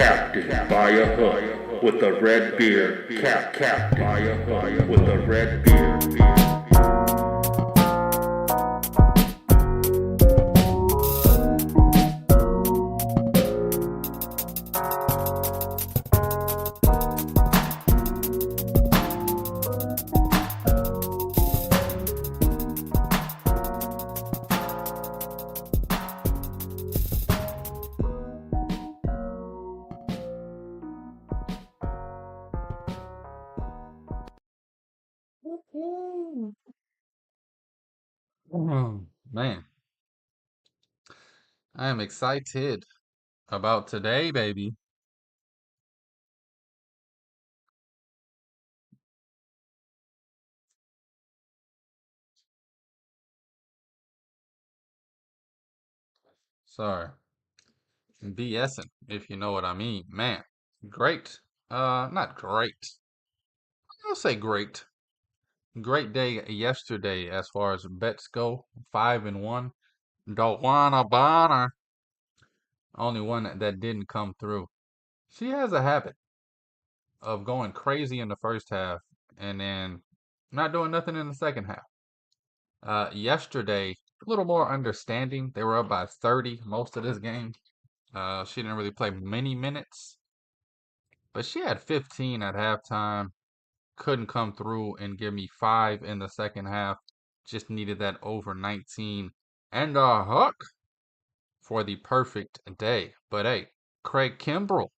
captain by a hook with a red beard. Captain by a hook with a red beard. Man, I am excited about today, baby. Sorry, BSing, if you know what I mean. Man, great. Not great. I'll say great. Great day yesterday as far as bets go. 5-1. Dawana Bonner, only one that didn't come through. She has a habit of going crazy in the first half and then not doing nothing in the second half. Yesterday, a little more understanding. They were up by 30 most of this game. She didn't really play many minutes, but she had 15 at halftime. Couldn't come through and give me 5 in the second half. Just needed that over 19 and a hook for the perfect day. But hey, Craig Kimbrell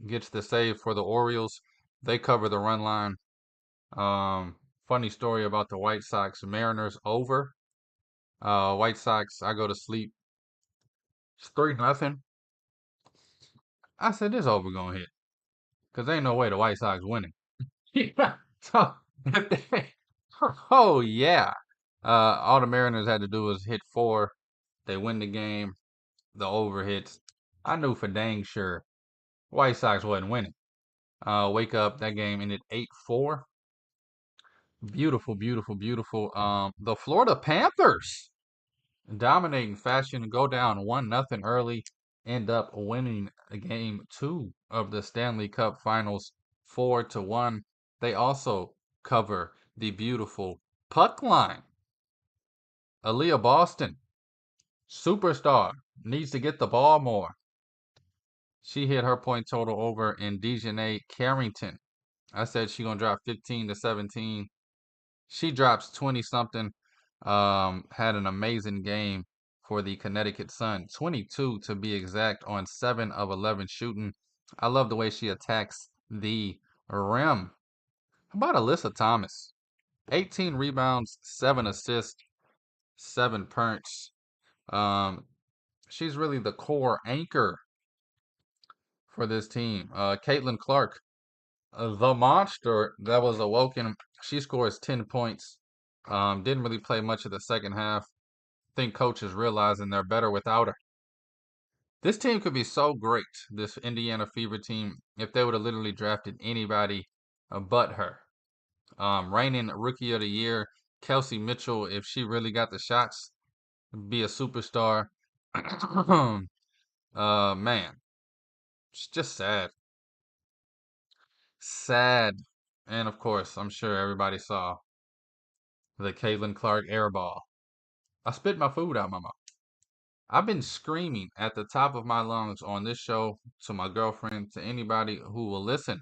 gets the save for the Orioles. They cover the run line. Funny story about the White Sox Mariners over. White Sox, I go to sleep. It's 3-0. I said this over gonna hit. Cause ain't no way the White Sox winning. Yeah. So oh yeah. All the Mariners had to do was hit 4. They win the game. The over hits. I knew for dang sure White Sox wasn't winning. Wake up, that game ended 8-4. Beautiful, beautiful, beautiful. The Florida Panthers dominating fashion, go down 1-0 early, end up winning game 2 of the Stanley Cup Finals 4-1. They also cover the beautiful puck line. Aaliyah Boston, superstar, needs to get the ball more. She hit her point total over in Dejanay Carrington. I said she gonna drop 15 to 17. She drops 20 something. Had an amazing game for the Connecticut Sun. 22 to be exact on 7 of 11 shooting. I love the way she attacks the rim. How about Alyssa Thomas? 18 rebounds, 7 assists, 7 punts. Um, she's really the core anchor for this team. Caitlin Clark, the monster that was awoken. She scores 10 points. Didn't really play much of the second half. Think coaches realizing they're better without her. This team could be so great, this Indiana Fever team, if they would have literally drafted anybody but her. Reigning Rookie of the Year, Kelsey Mitchell, if she really got the shots, be a superstar. Man, it's just sad. Sad. And of course, I'm sure everybody saw the Caitlin Clark airball. I spit my food out my mouth. I've been screaming at the top of my lungs on this show to my girlfriend, to anybody who will listen.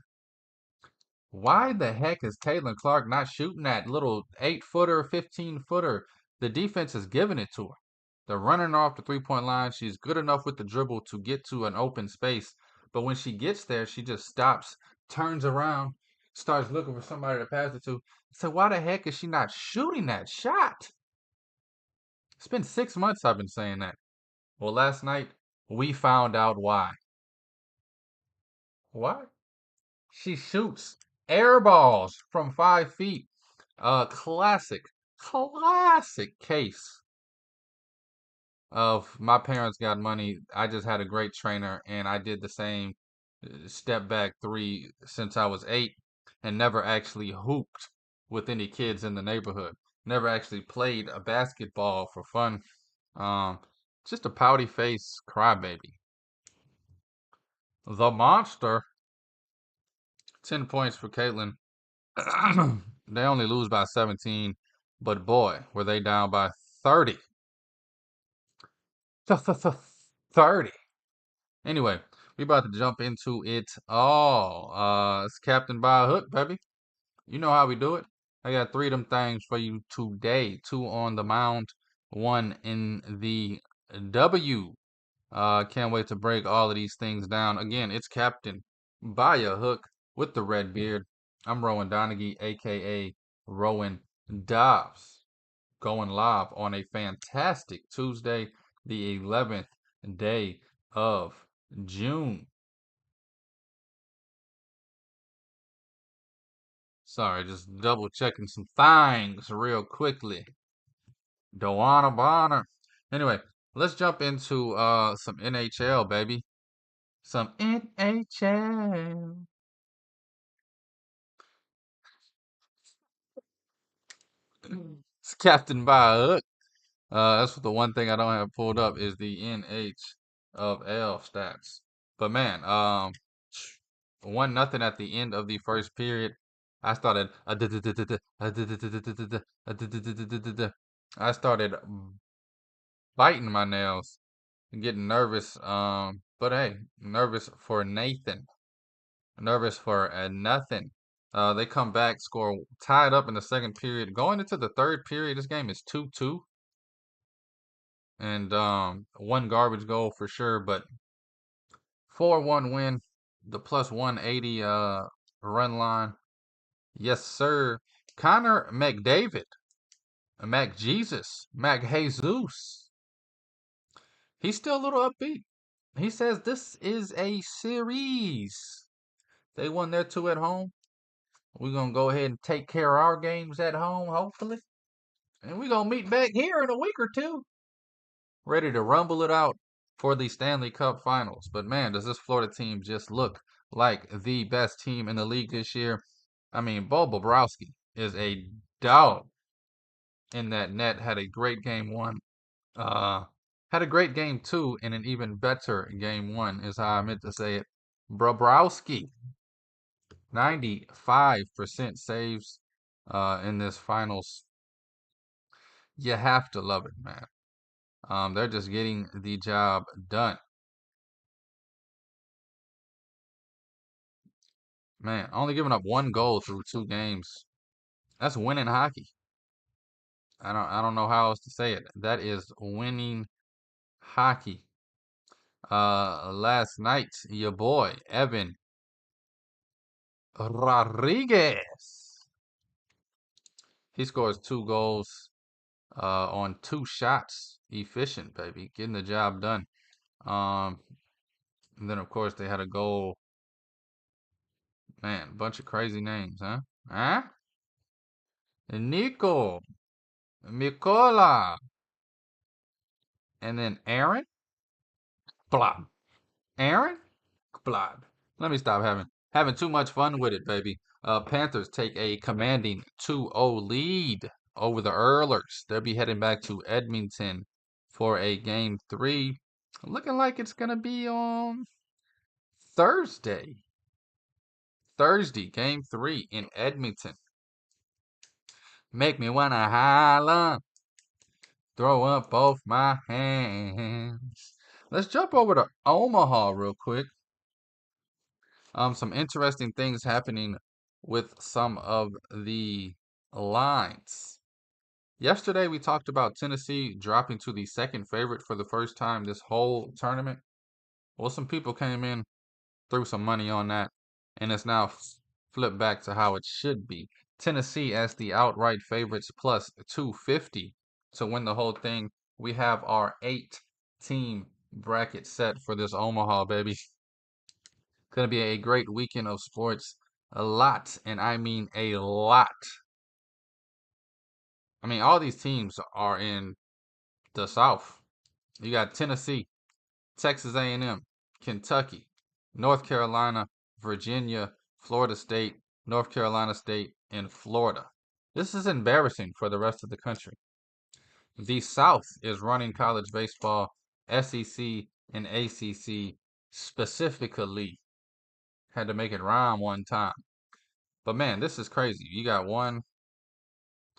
Why the heck is Caitlin Clark not shooting that little 8-footer, 15-footer? The defense is giving it to her. They're running her off the 3-point line. She's good enough with the dribble to get to an open space. But when she gets there, she just stops, turns around, starts looking for somebody to pass it to. So why the heck is she not shooting that shot? It's been 6 months I've been saying that. Well, last night we found out why. Why? She shoots air balls from 5 feet. A classic case of my parents got money. I just had a great trainer, and I did the same step back three since I was 8, and never actually hooped with any kids in the neighborhood. Never actually played a basketball for fun. Um, just a pouty face crybaby. the monster. 10 points for Caitlin. They only lose by 17, but boy, were they down by 30. 30. Anyway, we about to jump into it all. It's Captain by a Hook, baby. You know how we do it. I got three of them things for you today. Two on the mound, one in the W. Can't wait to break all of these things down. Again, it's Captain by a Hook with the red beard. I'm Rowan Donaghy, aka Rowan Dobbs, going live on a fantastic Tuesday, the 11th day of June. Sorry, just double checking some things real quickly. Doana Bonner. Anyway, let's jump into some NHL, baby. Some NHL. It's Captain by a Hook. That's the one thing I don't have pulled up is the NHL stats. But man, 1-0 at the end of the first period. I started. I started biting my nails and getting nervous. But hey, nervous for Nathan. Nervous for nothing. They come back, score tied up in the second period. Going into the third period, this game is 2-2. And one garbage goal for sure, but 4-1 win, the plus 180 run line. Yes, sir. Connor McDavid, Mac Jesus, Mac Jesus. He's still a little upbeat. He says this is a series. They won their two at home. We're gonna go ahead and take care of our games at home, hopefully. And we're gonna meet back here in a week or two. Ready to rumble it out for the Stanley Cup Finals. But man, does this Florida team just look like the best team in the league this year? I mean, Bo Bobrovsky is a dog in that net. Had a great game one. Had a great game two and an even better game one is how I meant to say it. Bobrovsky, 95% saves in this finals. You have to love it, man. They're just getting the job done. Man, only giving up one goal through two games. That's winning hockey. I don't know how else to say it. That is winning hockey. Last night, your boy Evan Rodriguez. He scores two goals on two shots. Efficient, baby. Getting the job done. Um, and then of course they had a goal. Man, bunch of crazy names, huh? Huh? Nico, Mikola, and then Aaron. Blah. Aaron? Blood. Let me stop having too much fun with it, baby. Panthers take a commanding 2-0 lead over the Oilers. They'll be heading back to Edmonton for a game three. Looking like it's gonna be on Thursday. Thursday, game three in Edmonton. Make me wanna holla. Throw up both my hands. Let's jump over to Omaha real quick. Some interesting things happening with some of the lines. Yesterday, we talked about Tennessee dropping to the second favorite for the first time this whole tournament. Well, some people came in, threw some money on that, and it's now flipped back to how it should be. Tennessee as the outright favorites plus 250 to win the whole thing. We have our 8-team bracket set for this Omaha, baby. Going to be a great weekend of sports. A lot, and I mean a lot. I mean, all these teams are in the South. You got Tennessee, Texas A&M, Kentucky, North Carolina, Virginia, Florida State, North Carolina State, and Florida. This is embarrassing for the rest of the country. The South is running college baseball, SEC and ACC specifically Had to make it rhyme one time. But man, this is crazy. You got 1,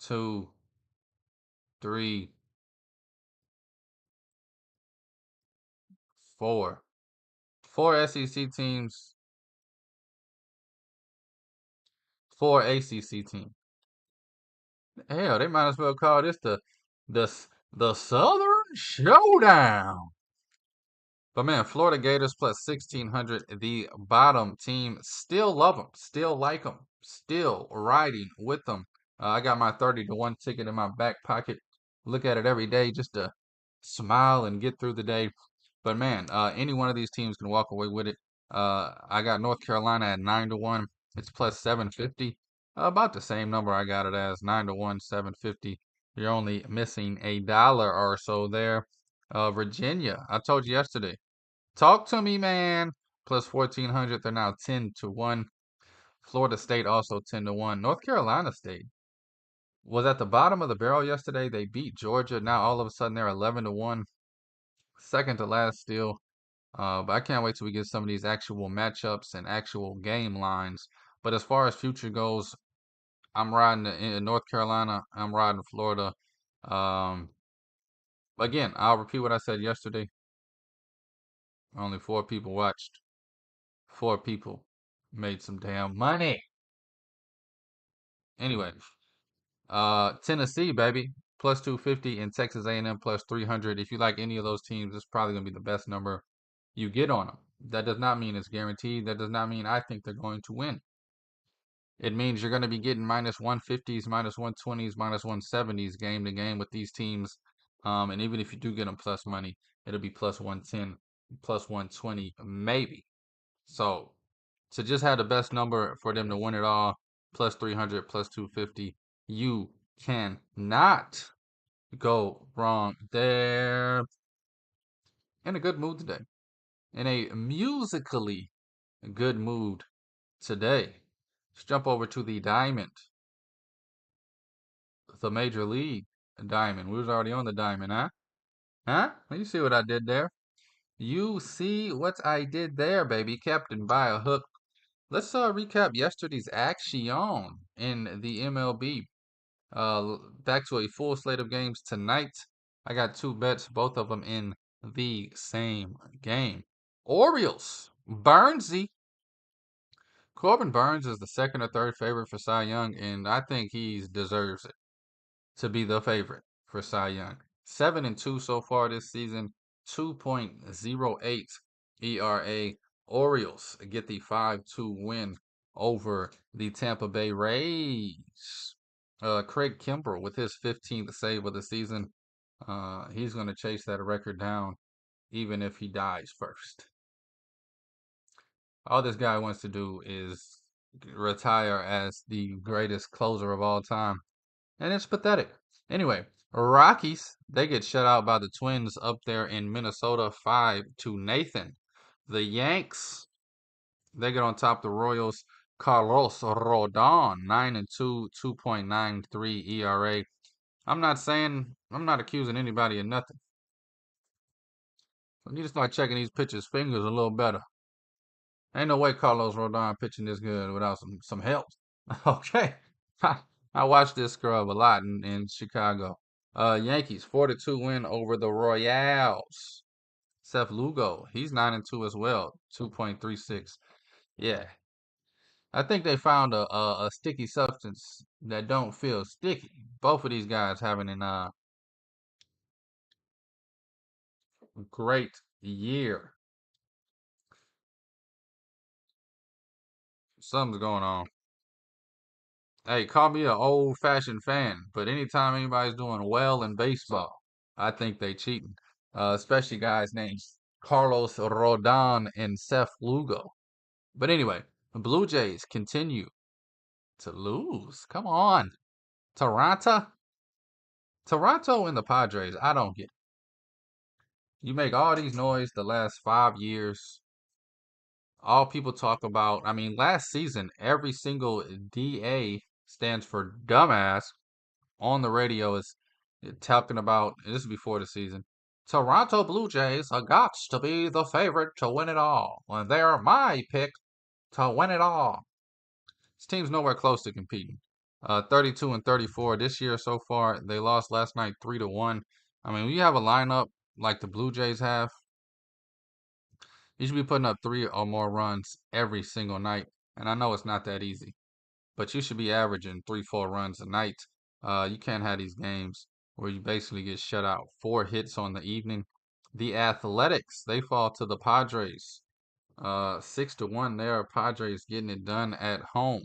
2, 3, 4. 4 SEC teams, 4 ACC teams. Hell, they might as well call this the the Southern Showdown. But man, Florida Gators plus 1,600. The bottom team still love them, still like them, still riding with them. I got my 30-1 ticket in my back pocket. Look at it every day just to smile and get through the day. But man, any one of these teams can walk away with it. I got North Carolina at 9-1. It's plus 750. About the same number I got it as 9-1, 750. You're only missing $1 or so there. Virginia, I told you yesterday. Talk to me, man. Plus 1,400. They're now 10-1. Florida State also 10-1. North Carolina State was at the bottom of the barrel yesterday. They beat Georgia. Now all of a sudden they're 11-1. Second to last still. But I can't wait till we get some of these actual matchups and actual game lines. But as far as future goes, I'm riding in North Carolina. I'm riding Florida. Um, again, I'll repeat what I said yesterday. Only 4 people watched. 4 people made some damn money. Anyway, Tennessee, baby, plus 250, and Texas A&M plus 300. If you like any of those teams, it's probably gonna be the best number you get on them. That does not mean it's guaranteed. That does not mean I think they're going to win. It means you're going to be getting minus 150s, minus 120s, minus 170s game to game with these teams. And even if you do get them plus money, it'll be plus 110, plus 120, maybe. So to just have the best number for them to win it all, plus 300, plus 250, you cannot go wrong there. In a good mood today. In a musically good mood today. Let's jump over to the diamond. The Major League diamond. We was already on the diamond, huh? Huh? You see what I did there? You see what I did there, baby. Captain by a hook. Let's recap yesterday's action in the MLB. Back to a full slate of games tonight. I got 2 bets, both of them in the same game. Orioles, Burnsy. Corbin Burns is the second or third favorite for Cy Young, and I think he deserves it to be the favorite for Cy Young. 7-2 so far this season, 2.08 ERA. Orioles get the 5-2 win over the Tampa Bay Rays. Craig Kimbrell with his 15th save of the season. He's going to chase that record down even if he dies first. All this guy wants to do is retire as the greatest closer of all time. And it's pathetic. Anyway, Rockies, they get shut out by the Twins up there in Minnesota, 5-0. The Yanks, they get on top of the Royals. Carlos Rodon, 9-2, 2.93 ERA. I'm not accusing anybody of nothing. I need to start checking these pitchers' fingers a little better. Ain't no way Carlos Rodon pitching this good without some help. Okay. I watched this scrub a lot in Chicago. Yankees 4-2 win over the Royals. Seth Lugo, he's 9-2 as well, 2.36. Yeah. I think they found a sticky substance that don't feel sticky. Both of these guys having a great year. Something's going on. Hey, call me an old-fashioned fan, but anytime anybody's doing well in baseball, I think they cheating. Especially guys named Carlos Rodon and Seth Lugo. But anyway, the Blue Jays continue to lose. Come on. Toronto? Toronto and the Padres, I don't get it. You make all these noise the last 5 years. All people talk about, I mean, last season, every single DA stands for dumbass on the radio is talking about, this is before the season, Toronto Blue Jays are got to be the favorite to win it all. And they're my pick. to win it all. This team's nowhere close to competing. 32 and 34 this year so far. They lost last night 3-1. I mean, when you have a lineup like the Blue Jays have, you should be putting up 3 or more runs every single night. And I know it's not that easy, but you should be averaging 3, 4 runs a night. You can't have these games where you basically get shut out. 4 hits on the evening. The Athletics, they fall to the Padres. 6-1 there. Padres getting it done at home.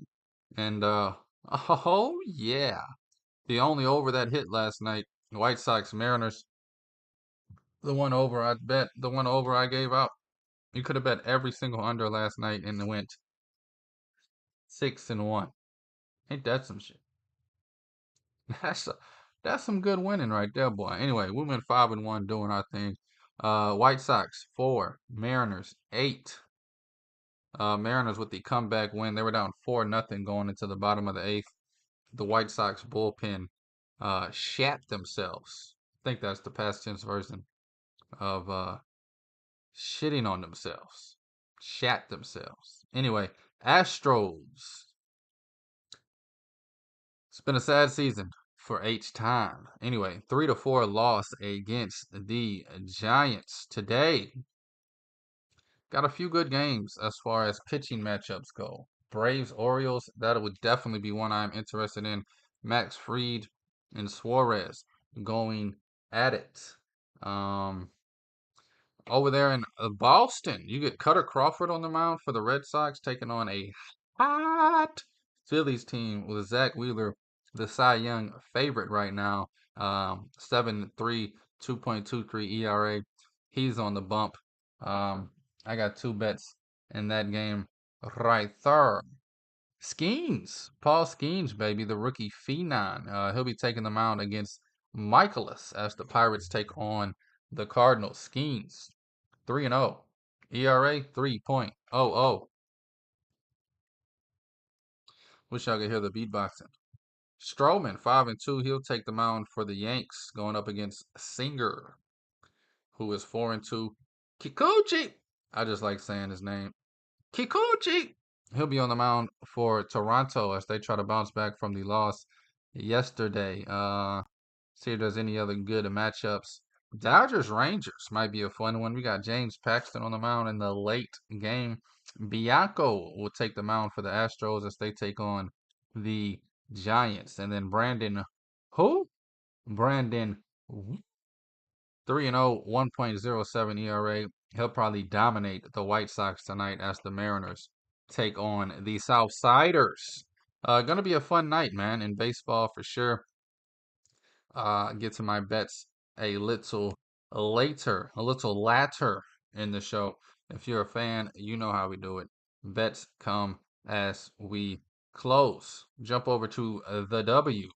And oh yeah. The only over that hit last night, White Sox Mariners. The one over I bet, the one over I gave out. You could have bet every single under last night and it went 6-1. Ain't that some shit? That's that's some good winning right there, boy. Anyway, we went 5-1 doing our thing. White Sox 4, Mariners 8. Mariners with the comeback win. They were down 4-0 going into the bottom of the eighth. The White Sox bullpen shat themselves. I think that's the past tense version of shitting on themselves. Shat themselves. Anyway, Astros. It's been a sad season for H time. Anyway, 3-4 loss against the Giants today. Got a few good games as far as pitching matchups go. Braves, Orioles, that would definitely be one I'm interested in. Max Fried and Suarez going at it. Over there in Boston, you get Cutter Crawford on the mound for the Red Sox, taking on a hot Phillies team with Zach Wheeler, the Cy Young favorite right now. 7.3, 2.23 ERA. He's on the bump. I got 2 bets in that game right there. Skeens, Paul Skeens, baby, the rookie phenom. He'll be taking the mound against Michaelis as the Pirates take on the Cardinals. Skeens, 3-0. ERA 3.00. Wish I could hear the beatboxing. Stroman, 5-2. He'll take the mound for the Yanks, going up against Singer, who is 4-2. Kikuchi. I just like saying his name. Kikuchi. He'll be on the mound for Toronto as they try to bounce back from the loss yesterday. See if there's any other good matchups. Dodgers Rangers might be a fun one. We got James Paxton on the mound in the late game. Bianco will take the mound for the Astros as they take on the Giants. And then Brandon, who? Brandon 3-0, 1.07 ERA. He'll probably dominate the White Sox tonight as the Mariners take on the Southsiders. Gonna be a fun night, man, in baseball for sure. Get to my bets a little later, a little later in the show. If you're a fan, you know how we do it. Bets come as we close. Jump over to the W.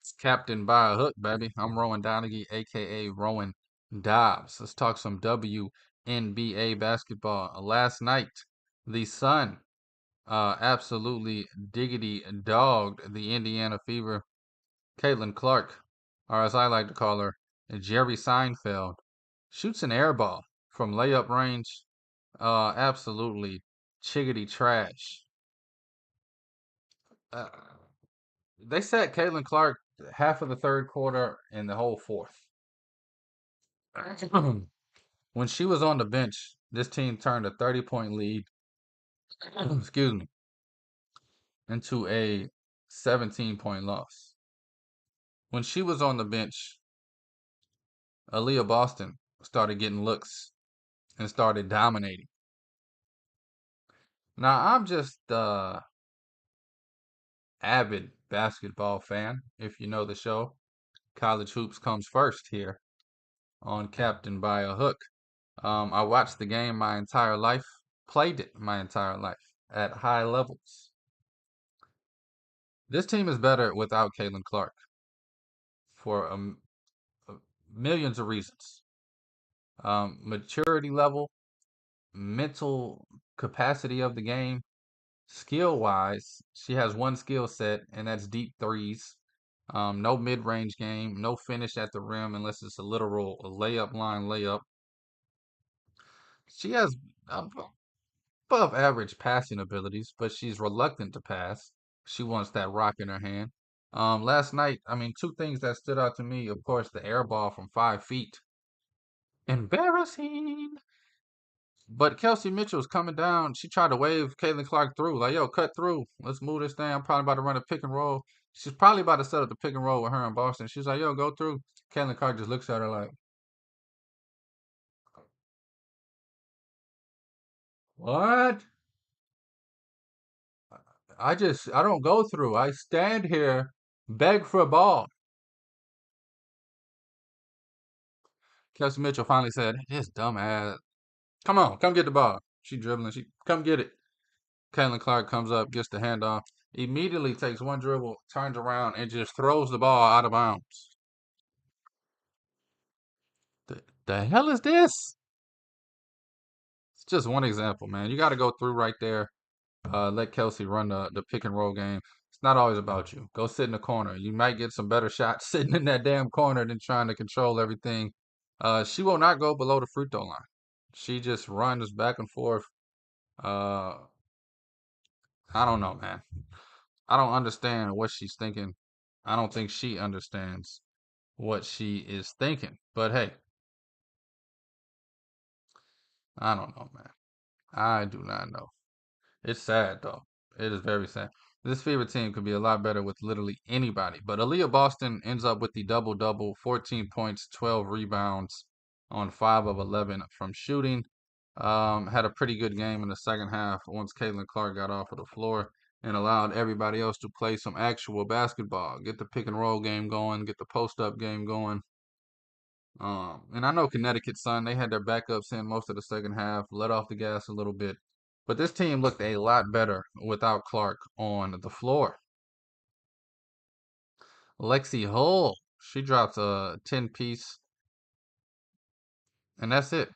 It's Captain by a hook, baby. I'm Rowan Donaghy, aka Rowan Dobbs. Let's talk some WNBA basketball. Last night, the Sun absolutely diggity dogged the Indiana Fever. Caitlin Clark, or as I like to call her, Jerry Seinfeld, shoots an air ball from layup range. Absolutely chiggity trash. Uh, they sat Caitlin Clark half of the third quarter and the whole fourth. When she was on the bench, this team turned a 30-point lead, excuse me, into a 17-point loss. When she was on the bench, Aaliyah Boston started getting looks and started dominating. Now I'm just avid basketball fan. If you know the show, College Hoops comes first here on Captain by a Hook. I watched the game my entire life, played it my entire life at high levels. This team is better without Caitlin Clark for millions of reasons. Maturity level, mental capacity of the game, skill wise, she has one skill set, and that's deep threes. No mid range game, no finish at the rim unless it's a literal layup line layup. She has above average passing abilities, but she's reluctant to pass. She wants that rock in her hand. Last night, I mean, two things that stood out to me, of course, the air ball from 5 feet. Embarrassing. But Kelsey Mitchell's coming down. She tried to wave Caitlin Clark through, like, yo, cut through. Let's move this thing. I'm probably about to run a pick and roll. She's probably about to set up the pick and roll with her in Boston. She's like, yo, go through. Caitlin Clark just looks at her like, what? I don't go through. I stand here, beg for a ball. Kelsey Mitchell finally said, this dumb ass. Come on, come get the ball. She dribbling. She come get it. Caitlin Clark comes up, gets the handoff, immediately takes one dribble, turns around, and just throws the ball out of bounds. The hell is this? It's just one example, man. You got to go through right there. Let Kelsey run the pick and roll game. It's not always about you. Go sit in the corner. You might get some better shots sitting in that damn corner than trying to control everything. She will not go below the free throw line. She just runs back and forth. Uh, I don't know, man. I don't understand what she's thinking. I don't think she understands what she is thinking. But hey, I don't know, man. I do not know. It's sad though. It is very sad. This Fever team could be a lot better with literally anybody. But Aaliyah Boston ends up with the double double, 14 points, 12 rebounds on 5 of 11 from shooting. Had a pretty good game in the second half once Caitlin Clark got off of the floor and allowed everybody else to play some actual basketball. Get the pick and roll game going, get the post up game going. And I know Connecticut Sun, they had their backups in most of the second half, let off the gas a little bit. But this team looked a lot better without Clark on the floor. Lexi Hull, she drops a 10 piece, and that's it.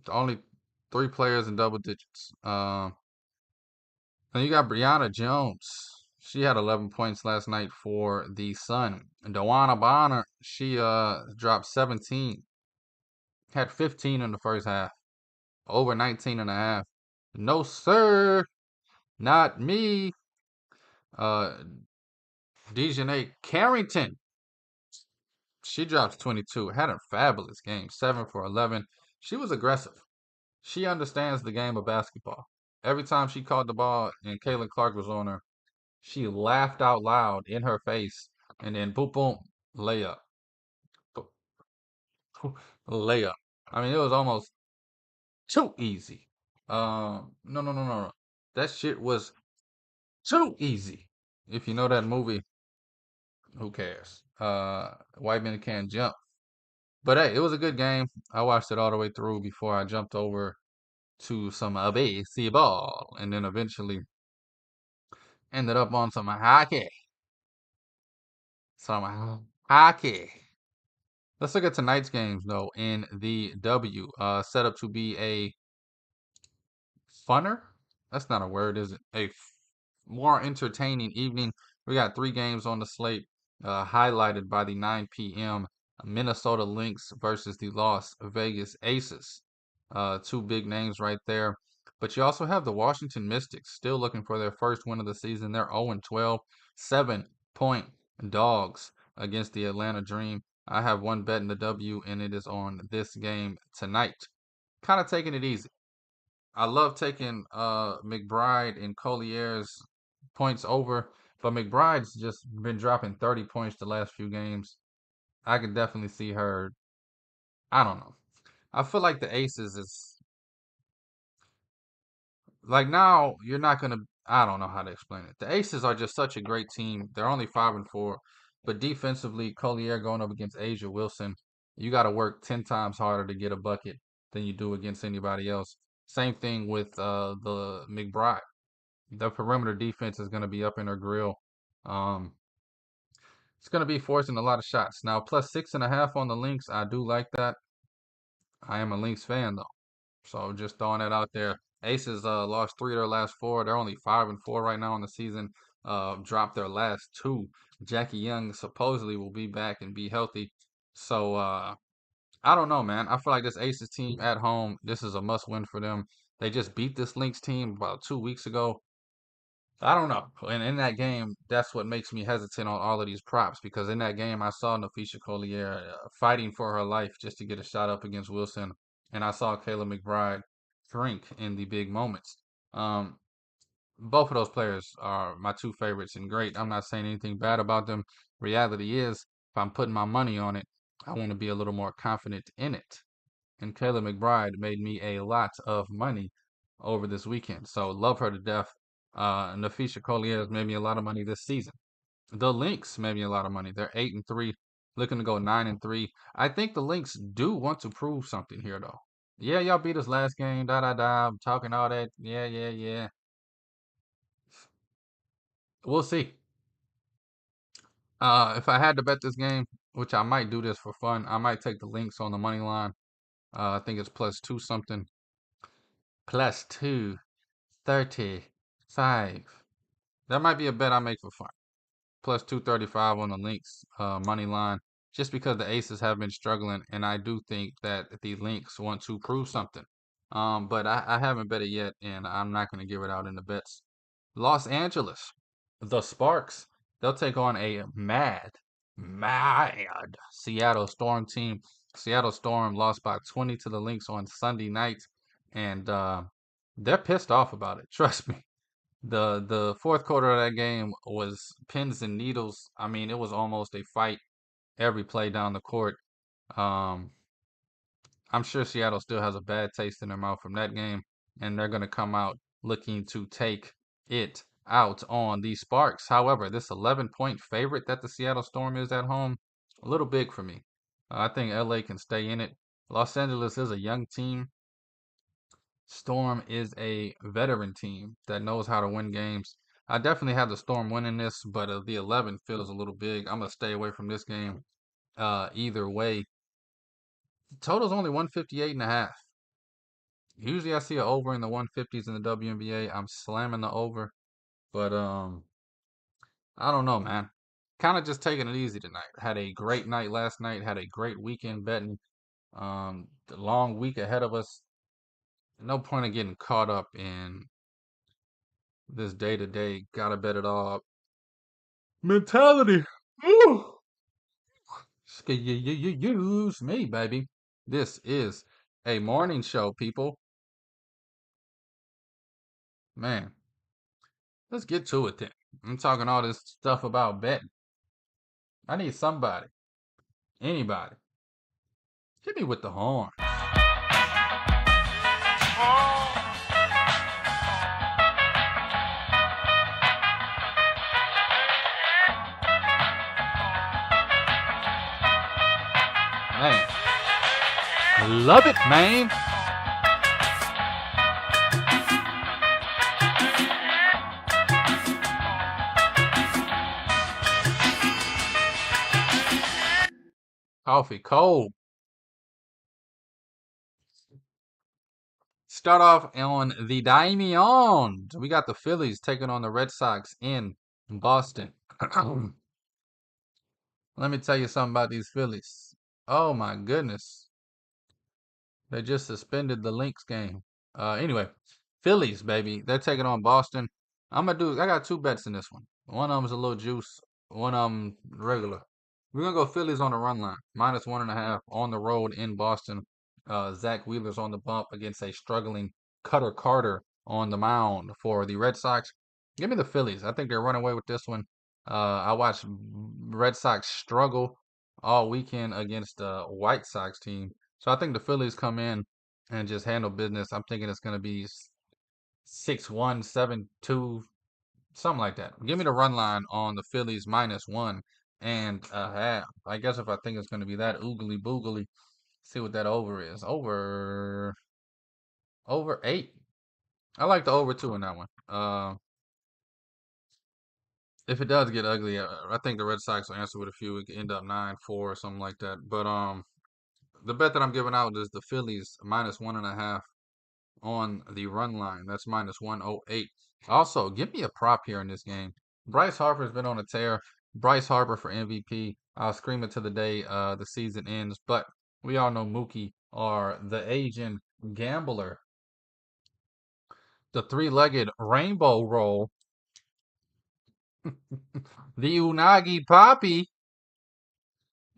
Only three players in double digits. And you got Brianna Jones. She had 11 points last night for the Sun. And Dewana Bonner, she dropped 17. Had 15 in the first half. Over 19 and a half. No, sir. Not me. Uh, Dejanay Carrington. She drops 22. Had a fabulous game. 7 for 11. She was aggressive. She understands the game of basketball. Every time she caught the ball and Caitlin Clark was on her, she laughed out loud in her face and then boom, boom, layup. Layup. I mean, it was almost too easy. No, no, no, no, no. That shit was too easy. If you know that movie, who cares? White men can't jump. But hey, it was a good game. I watched it all the way through before I jumped over to some baseball, and then eventually ended up on some hockey. Some hockey. Let's look at tonight's games though. In the W, set up to be a funner. That's not a word, is it? More entertaining evening. We got three games on the slate, highlighted by the 9 p.m. Minnesota Lynx versus the Las Vegas Aces. Two big names right there. But you also have the Washington Mystics still looking for their first win of the season. They're 0-12, 7-point dogs against the Atlanta Dream. I have one bet in the W, and it is on this game tonight. Kind of taking it easy. I love taking McBride and Collier's points over, but McBride's just been dropping 30 points the last few games. I could definitely see her. I don't know. I feel like the Aces is like now you're not gonna. I don't know how to explain it. The Aces are just such a great team. They're only 5-4, but defensively, Collier going up against Asia Wilson, you got to work 10 times harder to get a bucket than you do against anybody else. Same thing with the McBride. The perimeter defense is going to be up in her grill. Um, it's going to be forcing a lot of shots. Now, plus 6.5 on the Lynx. I do like that. I am a Lynx fan though, so just throwing that out there. Aces lost 3 of their last 4. They're only 5-4 right now in the season. Dropped their last 2. Jackie Young supposedly will be back and be healthy. So I don't know, man. I feel like this Aces team at home, this is a must win for them. They just beat this Lynx team about 2 weeks ago. I don't know. And in that game, that's what makes me hesitant on all of these props because in that game, I saw Nafisha Collier fighting for her life just to get a shot up against Wilson, and I saw Kayla McBride shrink in the big moments. Um, both of those players are my two favorites and great. I'm not saying anything bad about them. Reality is, if I'm putting my money on it, I want to be a little more confident in it. And Kayla McBride made me a lot of money over this weekend. So love her to death. Nafisha Collier has made me a lot of money this season. The Lynx made me a lot of money. They're 8-3, looking to go 9-3. I think the Lynx do want to prove something here, though. Yeah, y'all beat us last game. Da da da. I'm talking all that. Yeah, yeah, yeah. We'll see. If I had to bet this game, which I might do this for fun, I might take the Lynx on the money line. I think it's plus two something. Plus 235. That might be a bet I make for fun. Plus 235 on the Lynx money line, just because the Aces have been struggling, and I do think that the Lynx want to prove something. But I haven't bet it yet, and I'm not going to give it out in the bets. Los Angeles, the Sparks, they'll take on a mad Seattle Storm team. Seattle Storm lost by 20 to the Lynx on Sunday night, and they're pissed off about it. Trust me. The fourth quarter of that game was pins and needles. I mean, it was almost a fight every play down the court. Um, I'm sure Seattle still has a bad taste in their mouth from that game, and they're going to come out looking to take it out on the Sparks. However, this 11-point favorite that the Seattle Storm is at home, a little big for me. I think LA can stay in it. Los Angeles is a young team. Storm is a veteran team that knows how to win games. I definitely have the Storm winning this, but the 11 feels a little big. I'm gonna stay away from this game. Either way, total's only 158 and a half. Usually I see an over in the 150s in the WNBA. I'm slamming the over, but I don't know, man. Kind of just taking it easy tonight. Had a great night last night. Had a great weekend betting. The long week ahead of us. No point in getting caught up in this day to day. Gotta bet it all mentality. Woo! Use me, baby. This is a morning show, people. Man, let's get to it then. I'm talking all this stuff about betting. I need somebody, anybody, hit me with the horn. Man, love it, man. Coffee cold. Start off on the Diamond. We got the Phillies taking on the Red Sox in Boston. Let me tell you something about these Phillies. Oh my goodness. They just suspended the Lynx game. Anyway, Phillies, baby. They're taking on Boston. I got two bets in this one. One of them's a little juice, one of them regular. We're gonna go Phillies on the run line, -1.5 on the road in Boston. Zach Wheeler's on the bump against a struggling Cutter Carter on the mound for the Red Sox. Give me the Phillies. I think they're running away with this one. I watched Red Sox struggle all weekend against the White Sox team. So I think the Phillies come in and just handle business. I'm thinking it's going to be 6-1, 7-2, something like that. Give me the run line on the Phillies -1.5. I guess if I think it's going to be that oogly boogly, see what that over is. Over 8. I like the over 2 in that one. If it does get ugly, I think the Red Sox will answer with a few. It could end up 9-4 or something like that. But the bet that I'm giving out is the Phillies -1.5 on the run line. That's -108. Also, give me a prop here in this game. Bryce Harper's been on a tear. Bryce Harper for MVP. I'll scream it to the day the season ends. But We all know Mookie or the Asian gambler, the three-legged rainbow roll, the Unagi Poppy.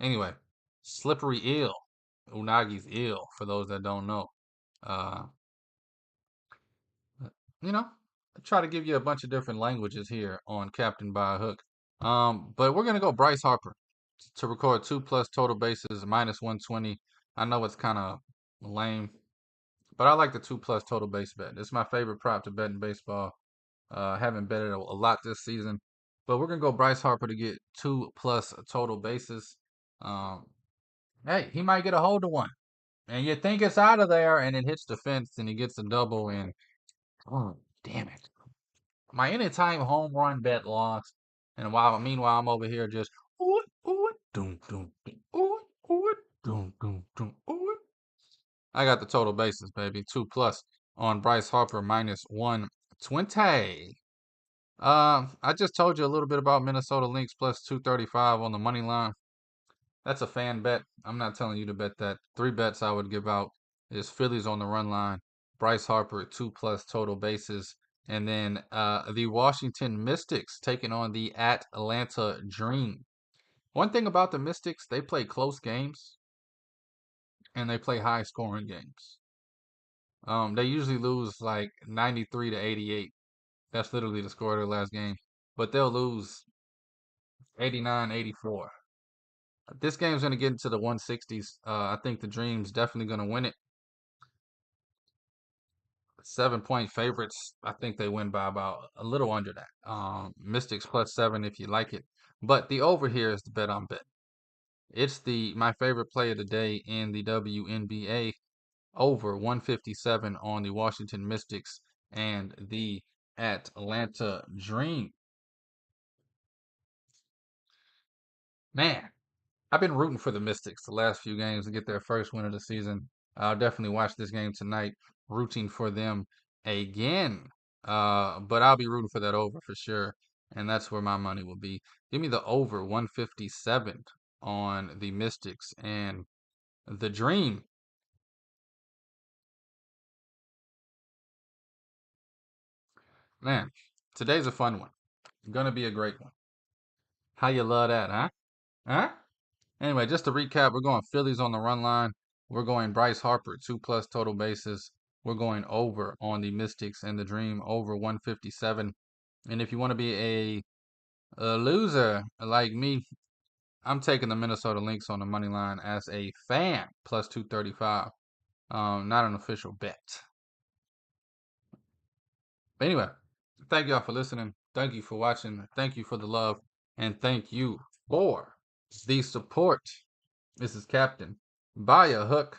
Anyway, slippery eel. Unagi's eel, for those that don't know. Uh, you know, I try to give you a bunch of different languages here on Captain by a Hook. But we're gonna go Bryce Harper to record 2+ total bases minus 120. I know it's kind of lame, but I like the 2+ total base bet. It's my favorite prop to bet in baseball. Haven't betted a lot this season, but we're gonna go Bryce Harper to get 2+ total bases. Um, hey, he might get a hold of one, and you think it's out of there, and it hits the fence, and he gets a double, and oh, damn it! My anytime home run bet lost, and meanwhile I'm over here just ooh ooh doom doom doom ooh ooh doom doom doom ooh. I got the total bases, baby, 2+ on Bryce Harper minus 120. I just told you a little bit about Minnesota Lynx plus 235 on the money line. That's a fan bet. I'm not telling you to bet that. 3 bets I would give out is Phillies on the run line, Bryce Harper 2+ total bases, and then the Washington Mystics taking on the Atlanta Dream. One thing about the Mystics, they play close games and they play high scoring games. They usually lose like 93 to 88. That's literally the score of their last game. But they'll lose 89, 84. This game's going to get into the 160s. I think the Dream's definitely going to win it. 7-point favorites. I think they win by about a little under that. Mystics +7 if you like it. But the over here is the bet I'm betting. It's my favorite play of the day in the WNBA. Over 157 on the Washington Mystics and the Atlanta Dream. Man, I've been rooting for the Mystics the last few games to get their first win of the season. I'll definitely watch this game tonight, rooting for them again. But I'll be rooting for that over for sure, and that's where my money will be. Give me the over 157 on the Mystics and the Dream. Man, today's a fun one. Gonna be a great one. How you love that, huh? Huh? Anyway, just to recap, we're going Phillies on the run line. We're going Bryce Harper, 2+ total bases. We're going over on the Mystics and the Dream, over 157. And if you want to be a loser like me, I'm taking the Minnesota Lynx on the money line as a fan, plus 235. Not an official bet. But anyway, thank y'all for listening. Thank you for watching. Thank you for the love. And thank you for the support. This is Captain by a Hook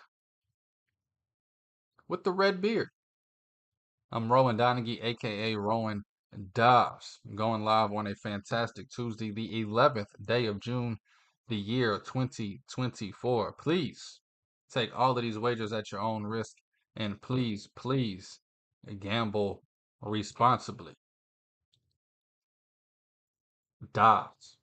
with the red beard. I'm Rowan Donaghy, aka Rowan Dobbs, going live on a fantastic Tuesday, the 11th day of June, the year 2024. Please take all of these wagers at your own risk, and please, please gamble responsibly. Dobbs.